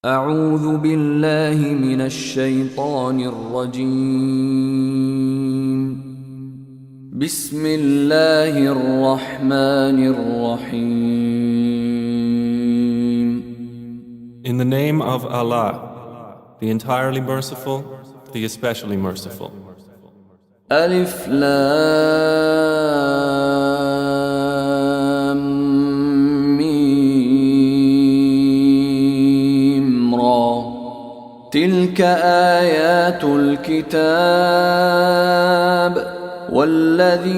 أعوذ بالله من الشيطان الرجيم. بسم الله الرحمن الرحيم. In the name of Allah, the entirely merciful, the especially merciful. ألف لام ميم را تلك آيات الكتاب والذي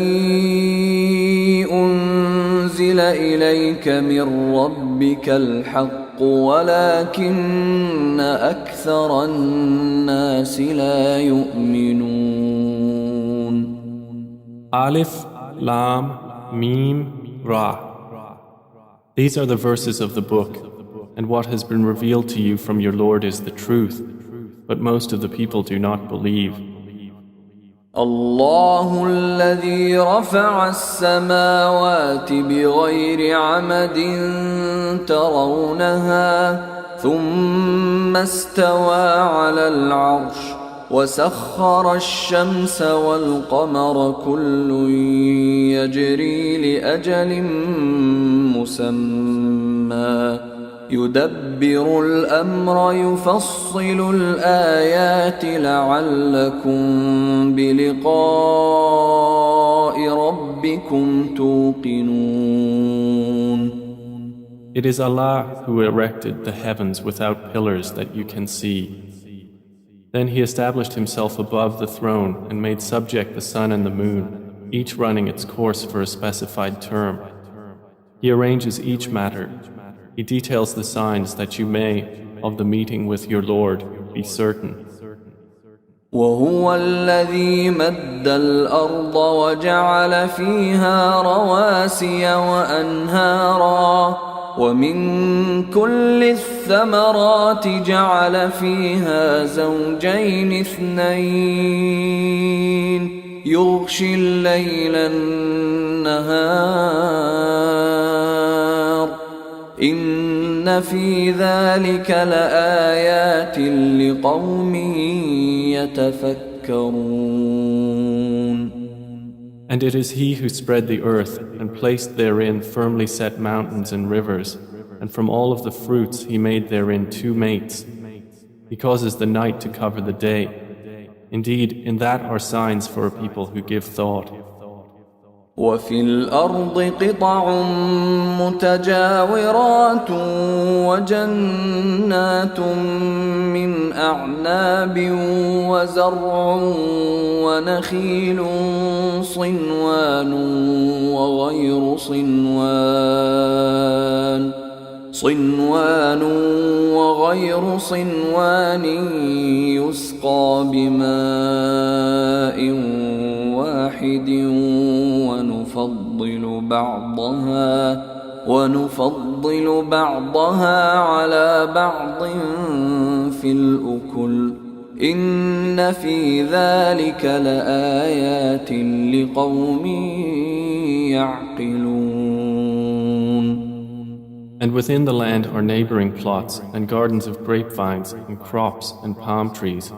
أنزل إليك من ربك الحق ولكن أكثر الناس لا يؤمنون. Alif, Lam, Mim, Ra. These are the verses of the book, and what has been revealed to you from your Lord is the truth, but most of the people do not believe. الله الذي رفع السماوات بغير عمد ترونها ثم استوى على العرش وسخر الشمس والقمر كل يجري لأجل مسمى يدبر الأمر يفصل الآيات لعلكم بلقاء ربكم توقنون. It is Allah who erected the heavens without pillars that you can see. Then He established Himself above the throne and made subject the sun and the moon, each running its course for a specified term. He arranges each matter. He details the signs that you may, of the meeting with your Lord, be certain. وهو الذي مد الأرض وجعل فيها رواسي وأنهارا ومن كل الثمرات جعل فيها زوجين اثنين يغشي الليل النهار إن في ذلك لآيات لقوم يتفكرون. And it is He who spread the earth and placed therein firmly set mountains and rivers, and from all of the fruits He made therein two mates. He causes the night to cover the day. Indeed, in that are signs for a people who give thought. وفي الأرض قطع متجاورات وجنات من أعناب وزرع ونخيل صنوان وغير صنوان يسقى بماء واحد ونفضل بعضها على بعض في الأكل إن في ذلك لآيات لقوم يعقلون. And within the land are neighboring plots and gardens of grapevines and crops and palm trees,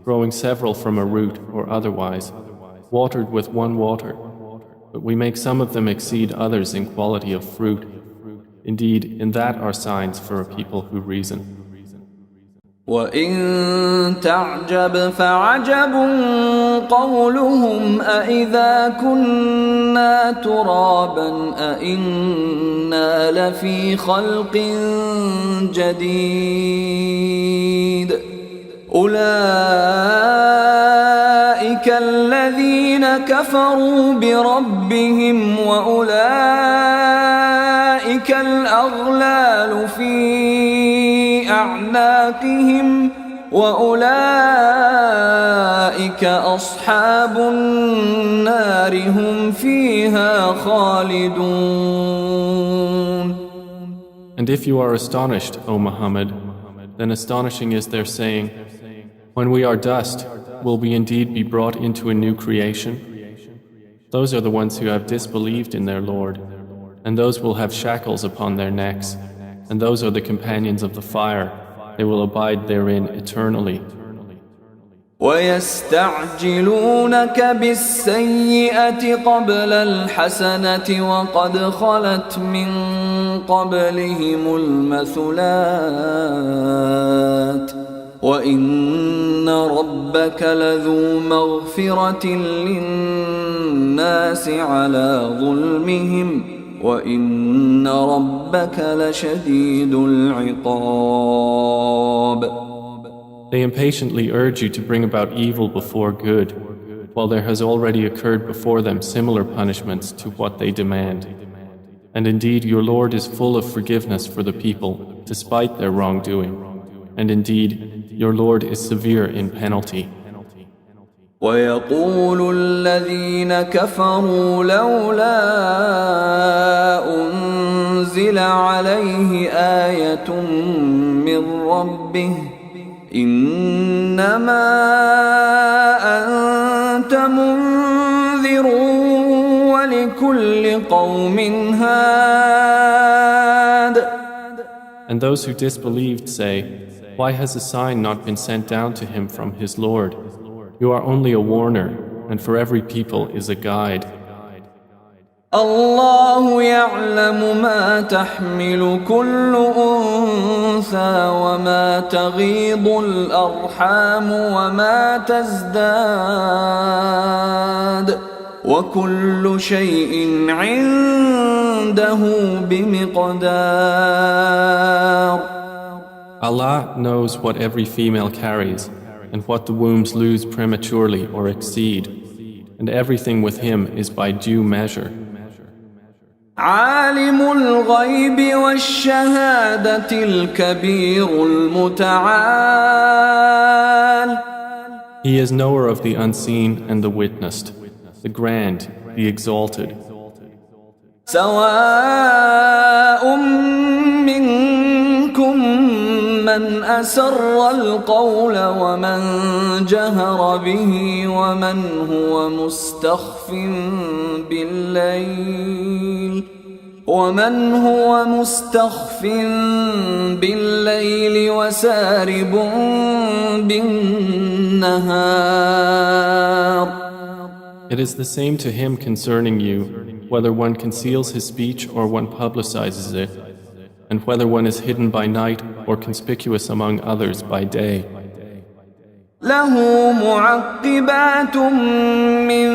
growing several from a root or otherwise, watered with one water. But we make some of them exceed others in quality of fruit. Indeed, in that are signs for a people who reason. وَإِن تَعْجَبْ فَعَجَبٌ قَوْلُهُمْ أَإِذَا كُنَّا تُرَابًا أَإِنَّا لَفِي خَلْقٍ جَدِيدٍ أُولَئِكَ الَّذِينَ كَفَرُوا بِرَبِّهِمْ وَأُولَئِكَ الْأَغْلَالُ فِي أَعْنَاقِهِمْ وَأُولَئِكَ أَصْحَابُ النَّارِ هُمْ فِيهَا خَالِدُونَ. And if you are astonished, O Muhammad, then astonishing is their saying, when we are dust, will we indeed be brought into a new creation? Those are the ones who have disbelieved in their Lord, and those will have shackles upon their necks, and those are the companions of the fire, they will abide therein eternally. ويستعجلونك بالسيئة قبل الحسنة وقد خلت من قبلهم المثلات وإن ربك لذو مغفرة للناس على ظلمهم وإن ربك لشديد العقاب. They impatiently urge you to bring about evil before good, while there has already occurred before them similar punishments to what they demand. And indeed, your Lord is full of forgiveness for the people, despite their wrongdoing. And indeed, your Lord is severe in penalty. ويقول الذين كفروا لولا أنزل عليه آية من ربه إنما أنت منذر ولكل قوم هاد. And those who disbelieved say, why has a sign not been sent down to him from his Lord? You are only a warner, and for every people is a guide. الله يعلم ما تحمل كل أنثى وما تغيض الأرحام وما تزداد وكل شيء عنده بمقدار. Allah knows what every female carries and what the wombs lose prematurely or exceed, and everything with him is by due measure. عالم الغيب والشهادة الكبير المتعال. He is knower of the unseen and the witnessed, the grand, the exalted. سواء منكم من أسر القول ومن جهر به ومن هو مستخف بالليل وسارب بالنهار. It is the same to him concerning you, whether one conceals his speech or one publicizes it, and whether one is hidden by night or conspicuous among others by day. له معقبات من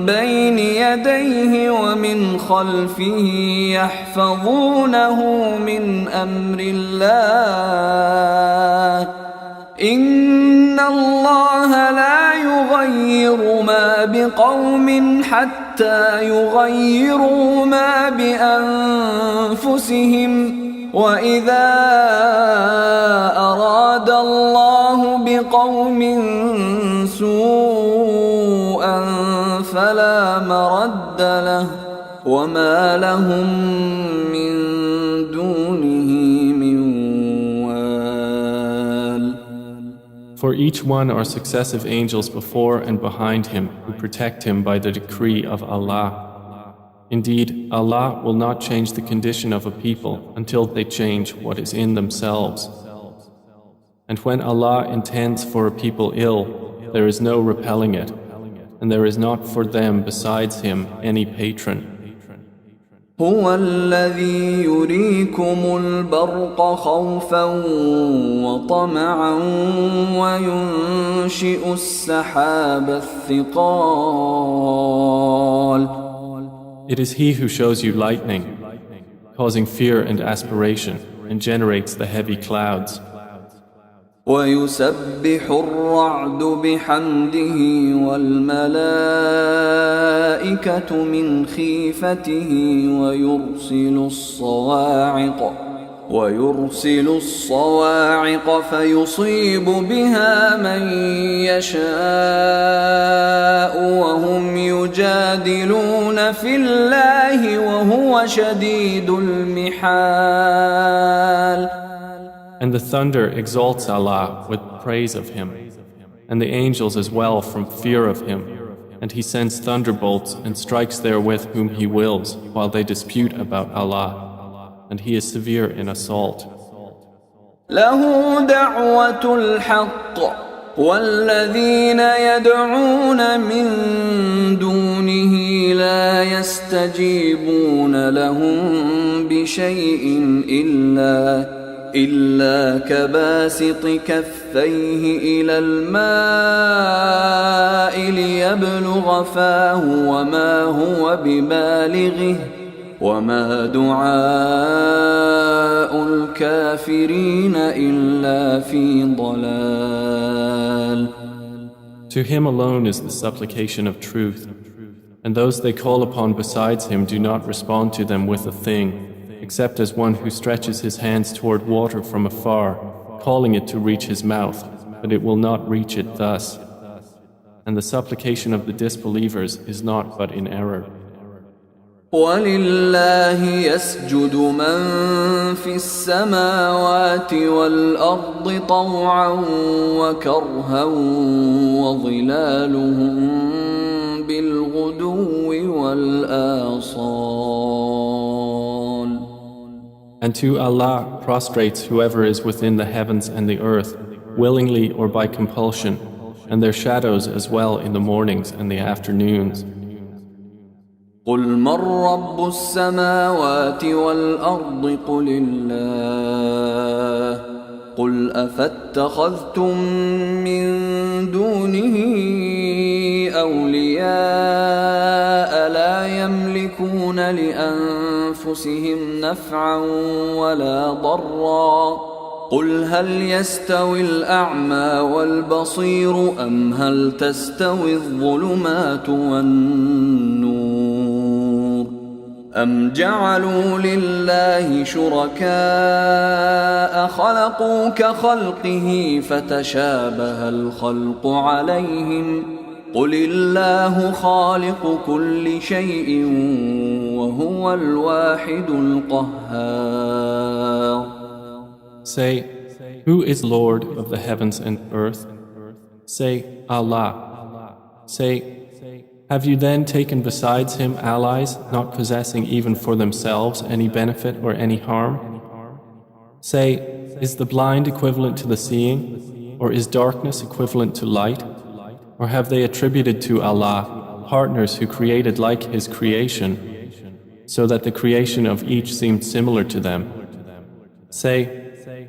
بين يديه ومن خلفه يحفظونه من أمر الله إن الله لا يغير ما بقوم حتى يغيروا ما بأنفسهم وإذا أراد الله بقوم سوءا فلا مرد له وما لهم من دونه من وال. For each one are successive angels before and behind him who protect him by the decree of Allah. Indeed, Allah will not change the condition of a people until they change what is in themselves. And when Allah intends for a people ill, there is no repelling it, and there is not for them besides Him any patron. هو الذي يريكم البرق خوفا وطمعا وينشئ السحاب الثقال. It is He who shows you lightning, causing fear and aspiration, and generates the heavy clouds. ويسبح الرعد بحمده والملائكة من خيفته ويرسل الصواعق فيصيب بها من يشاء وهم يجادلون في الله وهو شديد المحال. And the thunder exalts Allah with praise of Him, and the angels as well from fear of Him, and He sends thunderbolts and strikes therewith whom He wills while they dispute about Allah, and He is severe in assault. له دعوة الحق والذين يدعون من دونه لا يستجيبون لهم بشيء إلا كباسط كفيه إلى الماء ليبلغ فاه وما هو ببالغه وما دعاء الكافرين إلا في ضلال. To him alone is the supplication of truth, and those they call upon besides him do not respond to them with a thing, except as one who stretches his hands toward water from afar, calling it to reach his mouth, but it will not reach it thus. And the supplication of the disbelievers is not but in error. وَلِلَّهِ يَسْجُدُ مَن فِي السَّمَاوَاتِ وَالْأَرْضِ طَوْعًا وَكَرْهًا وَظِلَالُهُم بِالْغُدُوِّ وَالْآصَالِ. And to Allah prostrates whoever is within the heavens and the earth, willingly or by compulsion, and their shadows as well in the mornings and the afternoons. قُلْ مَنْ رَبُّ السَّمَاوَاتِ وَالْأَرْضِ قُلِ اللَّهُ قُلْ أَفَاتَّخَذْتُم مِّن دُونِهِ أَوْلِيَاءَ لَا يَمْلِكُونَ لِأَنفُسِهِمْ نَفْعًا وَلَا ضَرًّا قُلْ هَلْ يَسْتَوِي الْأَعْمَى وَالْبَصِيرُ أَمْ هَلْ تَسْتَوِي الظُّلُمَاتُ وَالنُّورُ أَمْ جَعَلُوا لِلَّهِ شُرَكَاءَ خَلَقُوا كَخَلْقِهِ فَتَشَابَهَ الْخَلْقُ عَلَيْهِمْ قُلِ اللَّهُ خَالِقُ كُلِّ شَيْءٍ وَهُوَ الْوَاحِدُ الْقَهَّارُ. Say, who is Lord of the heavens and earth? Say, Allah. Say, have you then taken besides him allies, not possessing even for themselves any benefit or any harm? Say, is the blind equivalent to the seeing, or is darkness equivalent to light? Or have they attributed to Allah partners who created like his creation, so that the creation of each seemed similar to them? Say,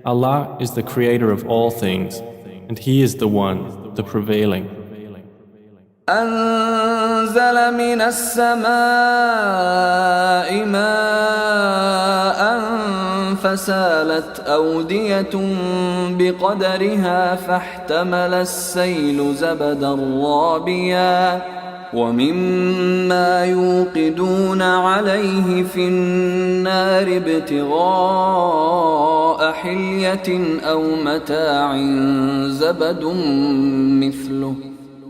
Allah is the creator of all things, and he is the one, the prevailing. أنزل من السماء ماء فسالت أودية بقدرها فاحتمل السيل زبدا رابيا ومما يوقدون عليه في النار ابتغاء حلية أو متاع زبد مثله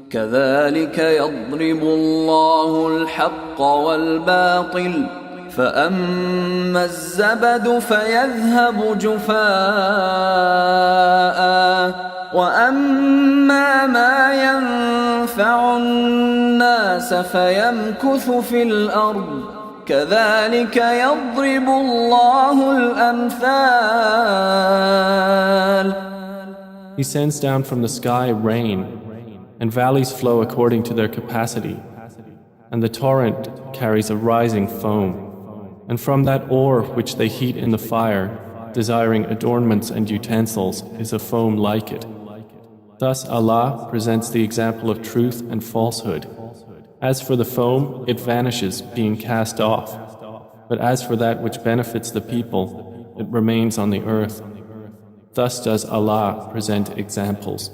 كذلك يضرب الله الحق والباطل فأما الزبد فيذهب جفاء وأما ما ينفع الناس فيمكث في الأرض كذلك يضرب الله الأمثال. He sends down from the sky rain, and valleys flow according to their capacity, and the torrent carries a rising foam, and from that ore which they heat in the fire, desiring adornments and utensils, is a foam like it. Thus Allah presents the example of truth and falsehood. As for the foam, it vanishes, being cast off, but as for that which benefits the people, it remains on the earth. Thus does Allah present examples.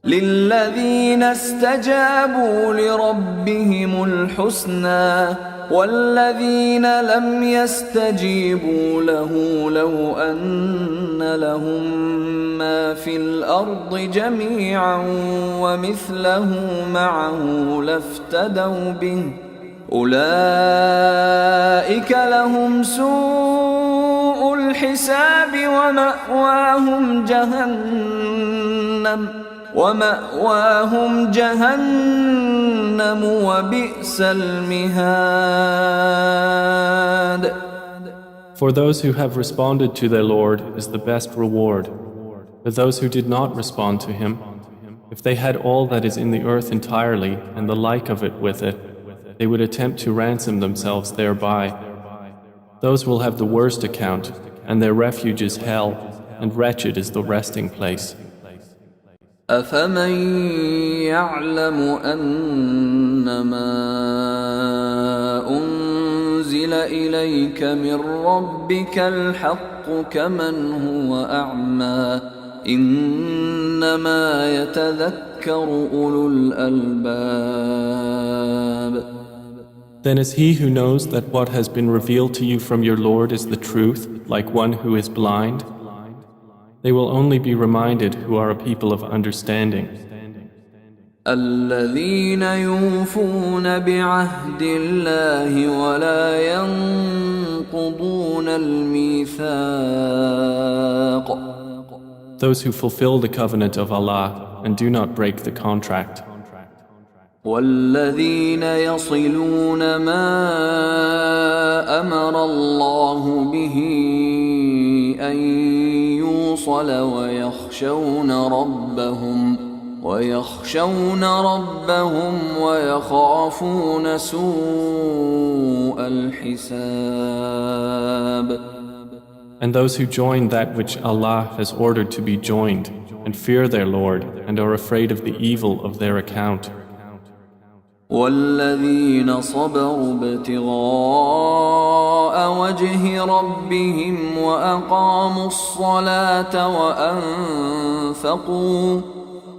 للذين استجابوا لربهم الحسنى والذين لم يستجيبوا له لو أن لهم ما في الأرض جميعا ومثله معه لافتدوا به أولئك لهم سوء الحساب ومأواهم جهنم وبئس المهاد. For those who have responded to their Lord is the best reward. But those who did not respond to Him, if they had all that is in the earth entirely and the like of it with it, they would attempt to ransom themselves thereby. Those will have the worst account, and their refuge is hell, and wretched is the resting place. أفمن يعلم أنما أنزل إليك من ربك الحق كمن هو أعمى إنما يتذكر أولو الألباب. Then is he who knows that what has been revealed to you from your Lord is the truth, like one who is blind? They will only be reminded who are a people of understanding. الذين يوفون بعهد الله ولا ينقضون الميثاق. Those who fulfill the covenant of Allah and do not break the contract. والذين يصلون ما أمر الله به أن يوصل ويخشون ربهم ويخافون سوء الحساب. And those who join that which Allah has ordered to be joined and fear their Lord and are afraid of the evil of their account. والذين صبروا ابتغاء وجه ربهم وأقاموا الصلاة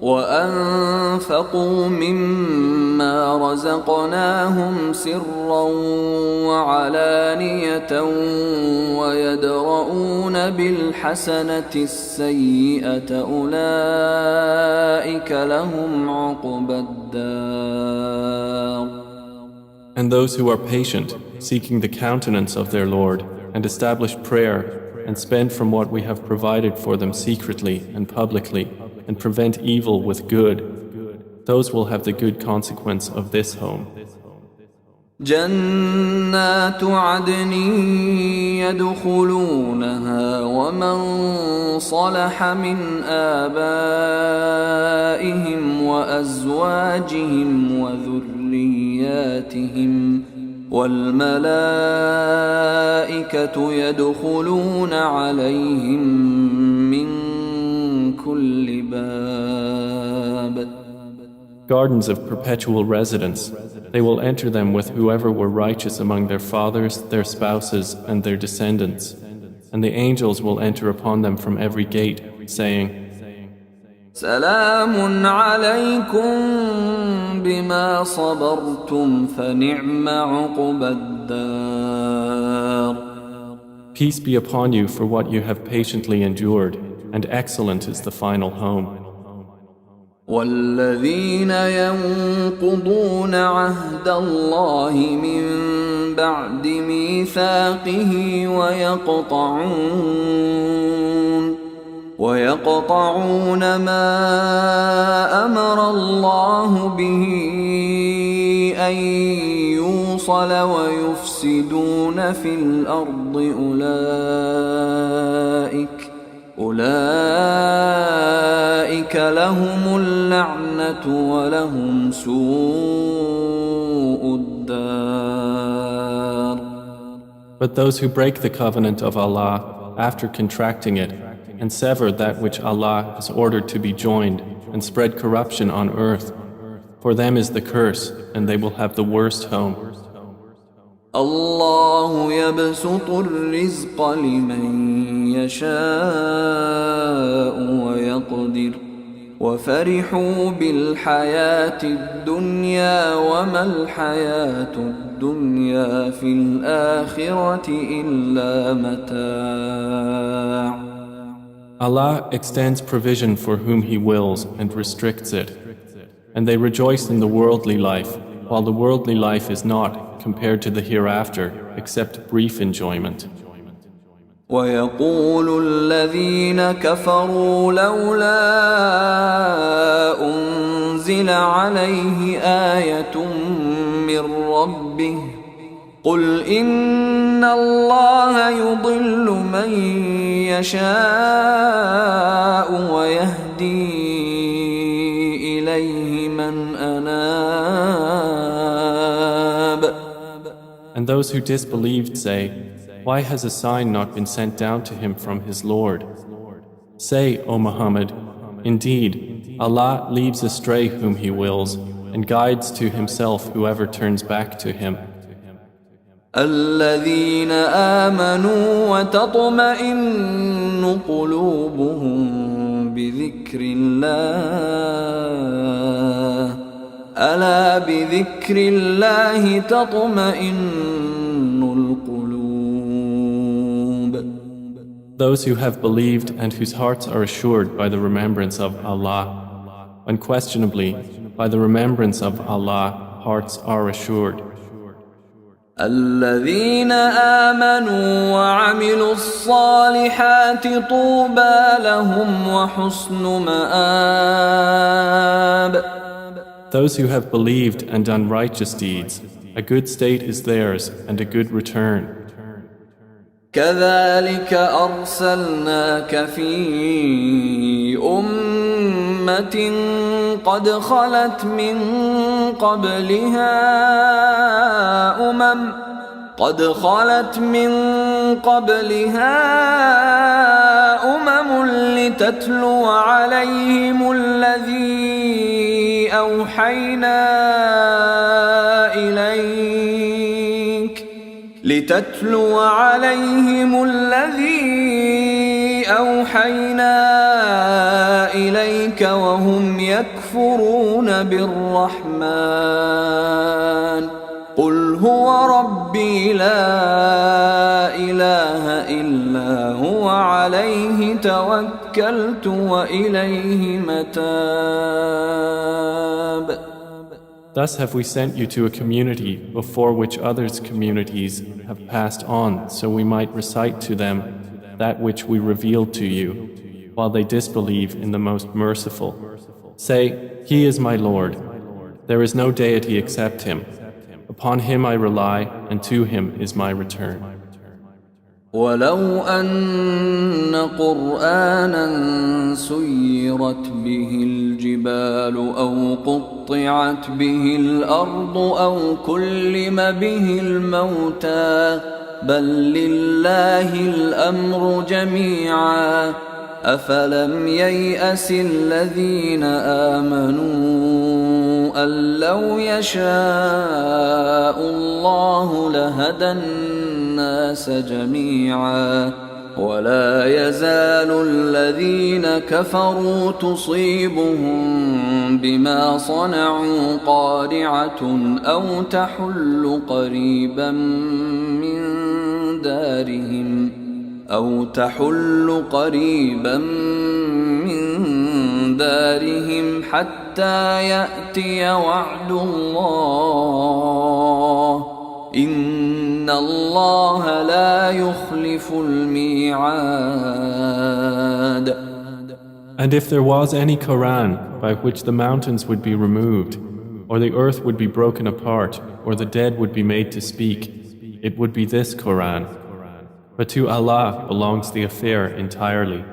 وأنفقوا مما رزقناهم سرا وعلانية ويدرؤون بالحسنة السيئة أولئك لهم عقبى الدار. And those who are patient, seeking the countenance of their Lord, and establish prayer, and spend from what we have provided for them secretly and publicly, and prevent evil with good, those will have the good consequence of this home. جنات عدن يدخلونها ومن صلح من آبائهم وأزواجهم وذرياتهم والملائكة يدخلون عليهم من كل باب. Gardens of perpetual residence, they will enter them with whoever were righteous among their fathers, their spouses, and their descendants. And the angels will enter upon them from every gate, saying, سلام عليكم بما صبرتم فنعم عقبى الدار. Peace be upon you for what you have patiently endured, and excellent is the final home. والذين ينقضون عهد الله من بعد ميثاقه ويقطعون ما أمر الله به أن يوصل ويفسدون في الأرض أولئك لهم اللعنة ولهم سوء الدار. But those who break the covenant of Allah after contracting it and sever that which Allah has ordered to be joined and spread corruption on earth, for them is the curse and they will have the worst home. الله يبسط الرزق لمن يشاء ويقدر وفرحوا بالحياة الدنيا وما الحياة الدنيا في الآخرة إلا متاع. Allah extends provision for whom He wills and restricts it, and they rejoice in the worldly life, while the worldly life is not, compared to the hereafter, except brief enjoyment. ويقول الذين كفروا لولا أنزل عليه آية من ربه قل إن الله يضل من يشاء ويهدي إليه من أناب. And those who disbelieved say, why has a sign not been sent down to him from his Lord? Say, O Muhammad, indeed, Allah leads astray whom He wills and guides to Himself whoever turns back to Him. الذين آمنوا وتطمئن قلوبهم بذكر الله ألا بذكر الله تطمئن القلوب. Those who have believed and whose hearts are assured by the remembrance of Allah. Unquestionably, by the remembrance of Allah, hearts are assured. الذين آمنوا وعملوا الصالحات طوبى لهم وحسن مآب. Those who have believed and done righteous deeds, a good state is theirs and a good return. كذلك أرسلناك في أمة قد خلت من قبلها أمم لتتلو عليهم الذي أوحينا إليك وهم يكفرون بالرحمن قل هو ربي لا إله إلا هو عليه توكلت وإليه متاب. Thus have we sent you to a community before which others' communities have passed on, so we might recite to them that which we revealed to you, while they disbelieve in the Most Merciful. Say, He is my Lord. There is no deity except Him. Upon Him I rely, and to Him is my return. ولو أن قرآنا سيرت به الجبال أو قطعت به الأرض أو كلم به الموتى بل لله الأمر جميعا أفلم ييأس الذين آمنوا أن لو يشاء الله لهدى الناس جميعا ولا يزال الذين كفروا تصيبهم بما صنعوا قارعة أو تحل قريبا من دارهم حتى يأتي وعد الله إن الله لا يخلف الميعاد. And if there was any Quran by which the mountains would be removed, or the earth would be broken apart, or the dead would be made to speak, it would be this Quran. But to Allah belongs the affair entirely.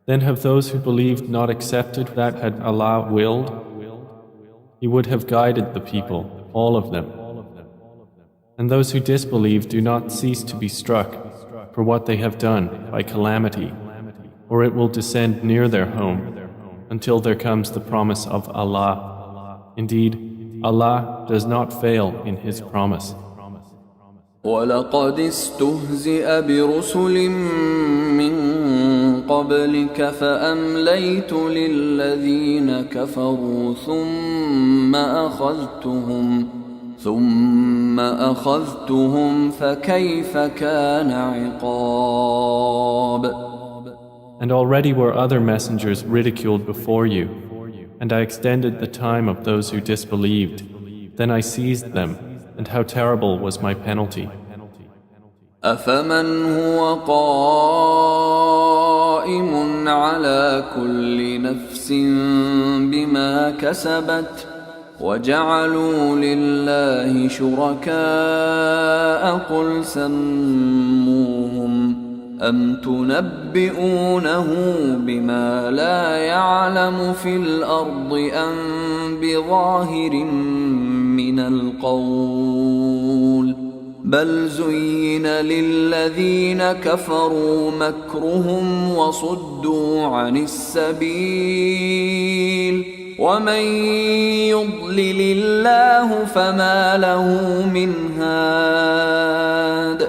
Then have those who believed not accepted that had Allah willed? He would have guided the people, all of them. And those who disbelieve do not cease to be struck for what they have done by calamity, or it will descend near their home until there comes the promise of Allah. Indeed, Allah does not fail in His promise. وَلَقَدِ اسْتُهْزِئَ بِرُسُلٍ مِّن قَبْلِكَ فَأَمْلَيْتُ لِلَّذِينَ كَفَرُوا ثُمَّ أَخَذْتُهُمْ فَكَيْفَ كَانَ عِقَابِ. And already were other messengers ridiculed before you, and I extended the time of those who disbelieved. Then I seized them, and how terrible was my penalty. أَفَمَنْ هُوَ قَائِمٌ عَلَى كُلِّ نَفْسٍ بِمَا كَسَبَتْ وجعلوا لله شركاء قل سموهم أم تنبئونه بما لا يعلم في الأرض أم بظاهر من القول بل زين للذين كفروا مكرهم وصدوا عن السبيل ومن يضلل الله فما له من هاد.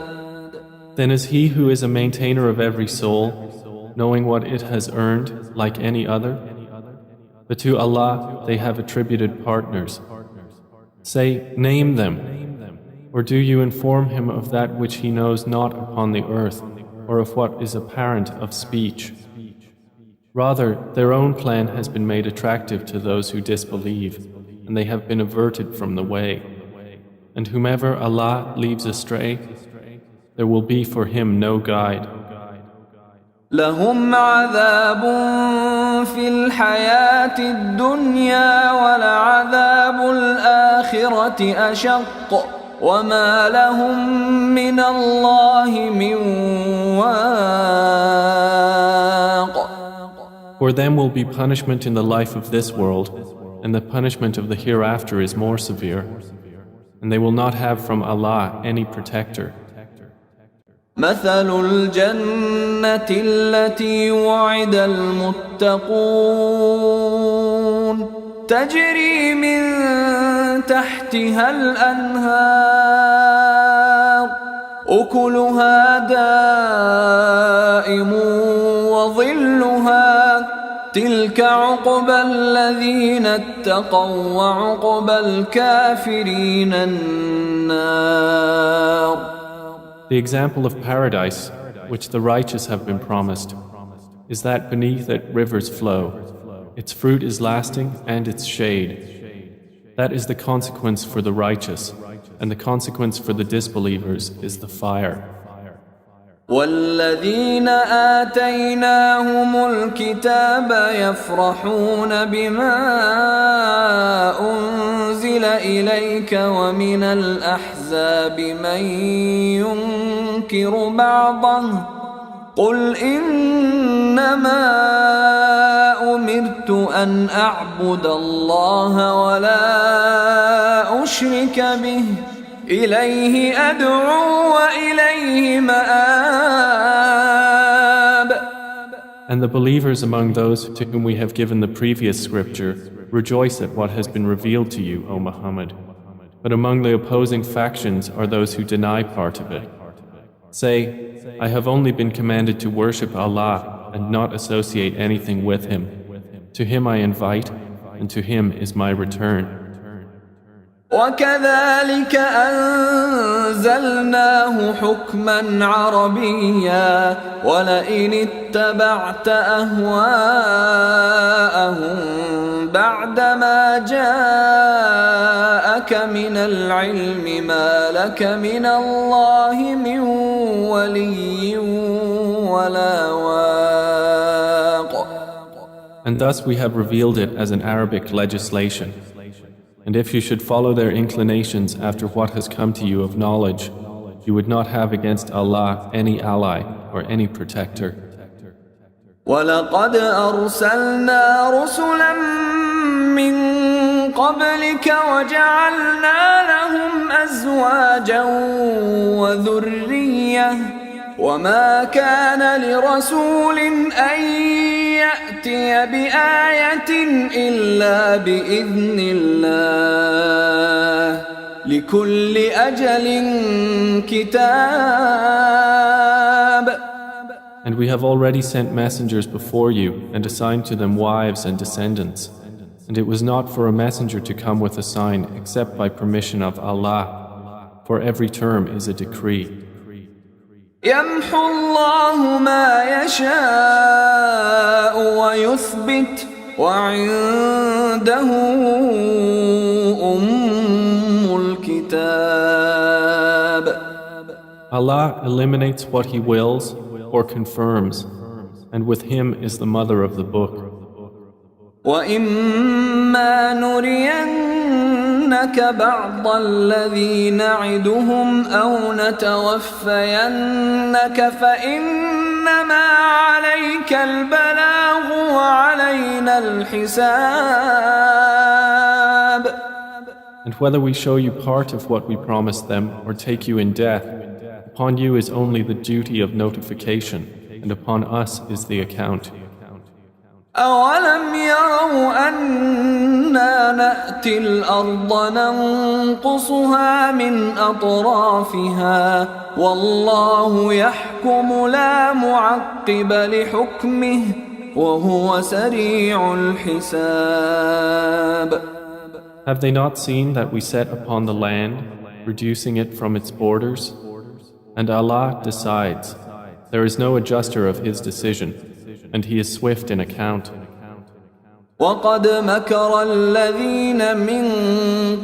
Then is he who is a maintainer of every soul, knowing what it has earned like any other? But to Allah they have attributed partners. Say, name them. Or do you inform him of that which he knows not upon the earth, or of what is apparent of speech? Rather, their own plan has been made attractive to those who disbelieve, and they have been averted from the way. And whomever Allah leaves astray, there will be for him no guide. لهم عذاب في الحياة الدنيا ولعذاب الآخرة أشق وما لهم من الله من واق. For them will be punishment in the life of this world, and the punishment of the hereafter is more severe, and they will not have from Allah any protector. مثل الجنة التي وعد المتقون تجري من تحتها الأنهار أكلها دائم وظلها تلك عقبى الذين اتقوا وعقبى الكافرين النار. The example of paradise, which the righteous have been promised, is that beneath it rivers flow. Its fruit is lasting and its shade. That is the consequence for the righteous, and the consequence for the disbelievers is the fire. والذين آتيناهم الكتاب يفرحون بما أنزل إليك ومن الأحزاب من ينكر بعضه قل إنما أمرت أن أعبد الله ولا أشرك به إليه أدعو وإليه مآب. And the believers among those to whom we have given the previous scripture rejoice at what has been revealed to you, O Muhammad. But among the opposing factions are those who deny part of it. Say, I have only been commanded to worship Allah and not associate anything with Him. To Him I invite, and to Him is my return. وكذلك أنزلناه حكما عربيا ولئن اتبعت أهواءهم بعدما جاءك من العلم ما لك من الله من ولي ولا واق. And thus we have revealed it as an Arabic legislation. And if you should follow their inclinations after what has come to you of knowledge, you would not have against Allah any ally or any protector. وَلَقَدْ أَرْسَلْنَا رُسُلًا مِّن قَبْلِكَ وَجَعَلْنَا لَهُمْ أَزْوَاجًا وَذُرِّيَّةً وَمَا كَانَ لِرَسُولٍ أَن يَأْتِيَ بِآيَةٍ إِلَّا بِإِذْنِ اللَّهِ لِكُلِّ أَجَلٍ كِتَابٌ. And we have already sent messengers before you and assigned to them wives and descendants. And it was not for a messenger to come with a sign except by permission of Allah. For every term is a decree. يمحو الله ما يشاء ويثبت وعنده الكتاب. Allah eliminates what He wills or confirms, and with Him is the mother of the book. وَإِمَّا نُرِيَنَّكَ نُرِيَنَّكَ بَعْضَ الَّذِي نَعِدُهُمْ أَوْ نَتَوَفَّيَنَّكَ فَإِنَّمَا عَلَيْكَ الْبَلَاغُ وَعَلَيْنَا الْحِسَابُ. And whether we show you part of what we promised them or take you in death, upon you is only the duty of notification, and upon us is the account. أَوَلَمْ يَرَوْا أَنَّا نَأْتِي الْأَرْضَ نَنقُصُهَا مِنْ أَطْرَافِهَا وَاللَّهُ يَحْكُمُ لَا مُعَقِّبَ لِحُكْمِهِ وَهُوَ سَرِيعُ الْحِسَابِ. Have they not seen that we set upon the land, reducing it from its borders? And Allah decides. There is no adjuster of His decision, and He is swift in account. وَقَدْ مَكَرَ الَّذِينَ مِنْ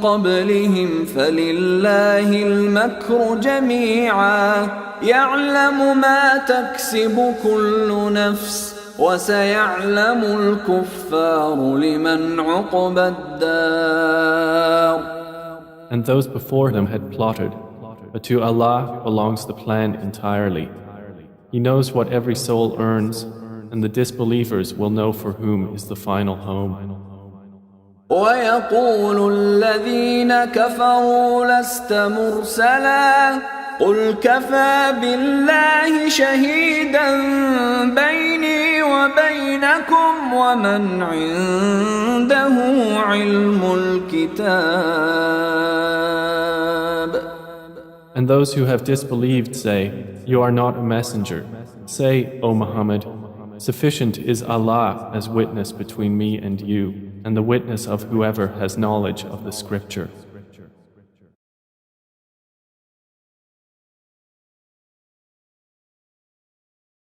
قَبْلِهِمْ فَلِلَّهِ الْمَكْرُ جَمِيعًا يَعْلَمُ مَا تَكْسِبُ كُلُّ نَفْسٍ وَسَيَعْلَمُ الْكُفَّارُ لِمَنْ عُقْبَى الدَّارِ. And those before them had plotted, but to Allah belongs the plan entirely. He knows what every soul earns, and the disbelievers will know for whom is the final home. وَيَقُولُ الَّذِينَ كَفَرُوا لَسْتَ مُرْسَلًا قُلْ كَفَى بِاللَّهِ شَهِيدًا بَيْنِي وَبَيْنَكُمْ وَمَنْ عِندَهُ عِلْمُ الْكِتَابِ. And those who have disbelieved say, "You are not a messenger." Say, O Muhammad, sufficient is Allah as witness between me and you, and the witness of whoever has knowledge of the scripture.